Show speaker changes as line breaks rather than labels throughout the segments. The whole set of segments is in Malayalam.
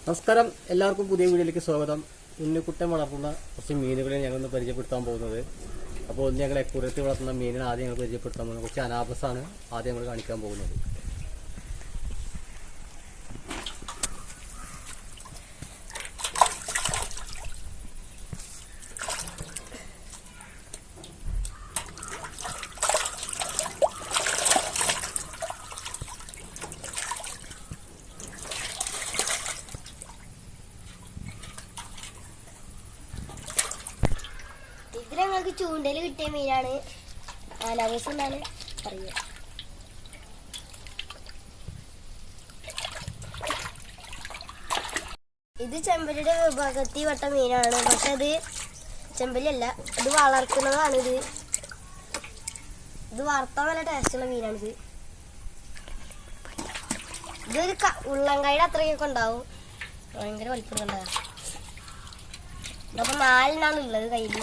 നമസ്കാരം, എല്ലാവർക്കും പുതിയ വീഡിയോയിലേക്ക് സ്വാഗതം. ഉണ്ണിക്കുട്ടൻ വളർത്തുന്ന കുറച്ച് മീനുകളെ ഞങ്ങളൊന്ന് പരിചയപ്പെടുത്താൻ പോകുന്നത്. അപ്പോൾ ഒന്ന് ഞങ്ങൾ അക്വേറിയത്തിൽ വളർത്തുന്ന മീനിനെ ആദ്യം ഞങ്ങൾ പരിചയപ്പെടുത്താൻ പോകുന്നത്. കുറച്ച് അനാബസാണ് ആദ്യം ഞങ്ങൾ കാണിക്കാൻ പോകുന്നത്.
ഇത് ഞങ്ങൾക്ക് ചൂണ്ടയിൽ കിട്ടിയ മീനാണ്. അനാബസ് എന്നാണ് പറയുക. ഇത് ചെമ്പലിയുടെ വിഭാഗത്തിൽ പെട്ട മീനാണ്. പക്ഷെ അത് ചെമ്പലിയല്ല, ഇത് വളർത്തുന്നതാണ്. ഇത് വറുത്താൻ നല്ല ടേസ്റ്റുള്ള മീനാണിത്. ഇതൊരു ഉള്ളംകൈയുടെ അത്രയൊക്കെ ഉണ്ടാവും. ഭയങ്കര വലിപ്പമുണ്ടാകും. ഇതപ്പം 4 ഉള്ളത് കയ്യിൽ.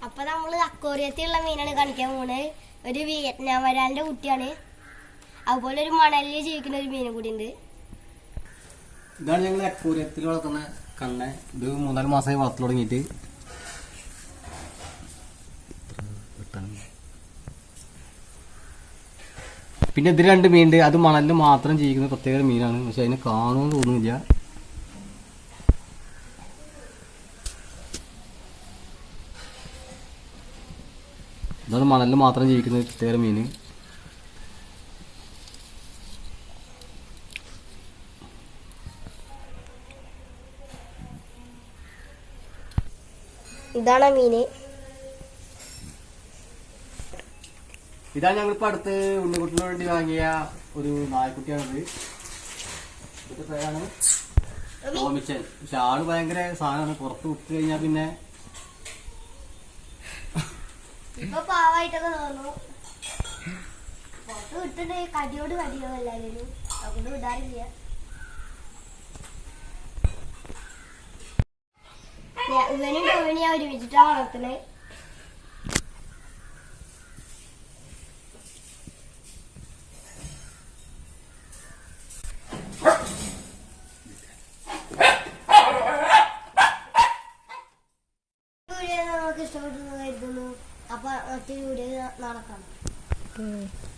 അപ്പൊ നമ്മള് അക്വേറിയത്തിലുള്ള മീനാണ് കാണിക്കാൻ പോകുന്നത്. ഒരു വിയറ്റ്നാം വരാലിന്റെ കുട്ടിയാണ്. അതുപോലെ ഒരു മണലിൽ ജീവിക്കുന്ന ഒരു മീനും കൂടി ഉണ്ട്.
ഇതാണ് ഞങ്ങൾ അക്വേറിയത്തിൽ വളർത്തുന്ന കണ്ണ. ഇത് 3-4 മാസമായി വളർത്തു തുടങ്ങിയിട്ട്. പിന്നെ ഇതിൽ 2 മീനുണ്ട്. അത് മണലിൽ മാത്രം ജീവിക്കുന്ന പ്രത്യേക മീനാണ്. പക്ഷെ അതിന് കാണുമെന്ന് തോന്നുന്നില്ല. ഇതാണ് മണലിൽ മാത്രം ജീവിക്കുന്ന പ്രത്യേക മീന്.
ഇതാണ് മീന്.
ഇതാണ് ഞങ്ങളിപ്പോ അടുത്ത് ഉണ്ണിക്കുട്ടിന് വേണ്ടി വാങ്ങിയ ഒരു നായ്ക്കുട്ടിയാണിത്. ഇതിന്റെ പേരാണ് ടോമിച്ചൻ. പക്ഷെ ആള് ഭയങ്കര സാധനമാണ്. പുറത്ത് വിട്ട് കഴിഞ്ഞാൽ പിന്നെ
ഇപ്പൊ പാവായിട്ടൊക്കെ തോന്നുന്നു. പുറത്ത് വിട്ടിട്ട് കടിയോട് കടിയോ എല്ലാവരും അതുകൊണ്ട് വിടാറില്ല. ഇവനും ടോമിനെ ഒരുമിച്ചിട്ടാ വളർത്തുന്നത്. വീഡിയോ നമുക്ക് ഇഷ്ടപ്പെട്ടു കരുതുന്നു. അപ്പൊ മറ്റൊരു വീഡിയോ നാളെ കാണാം.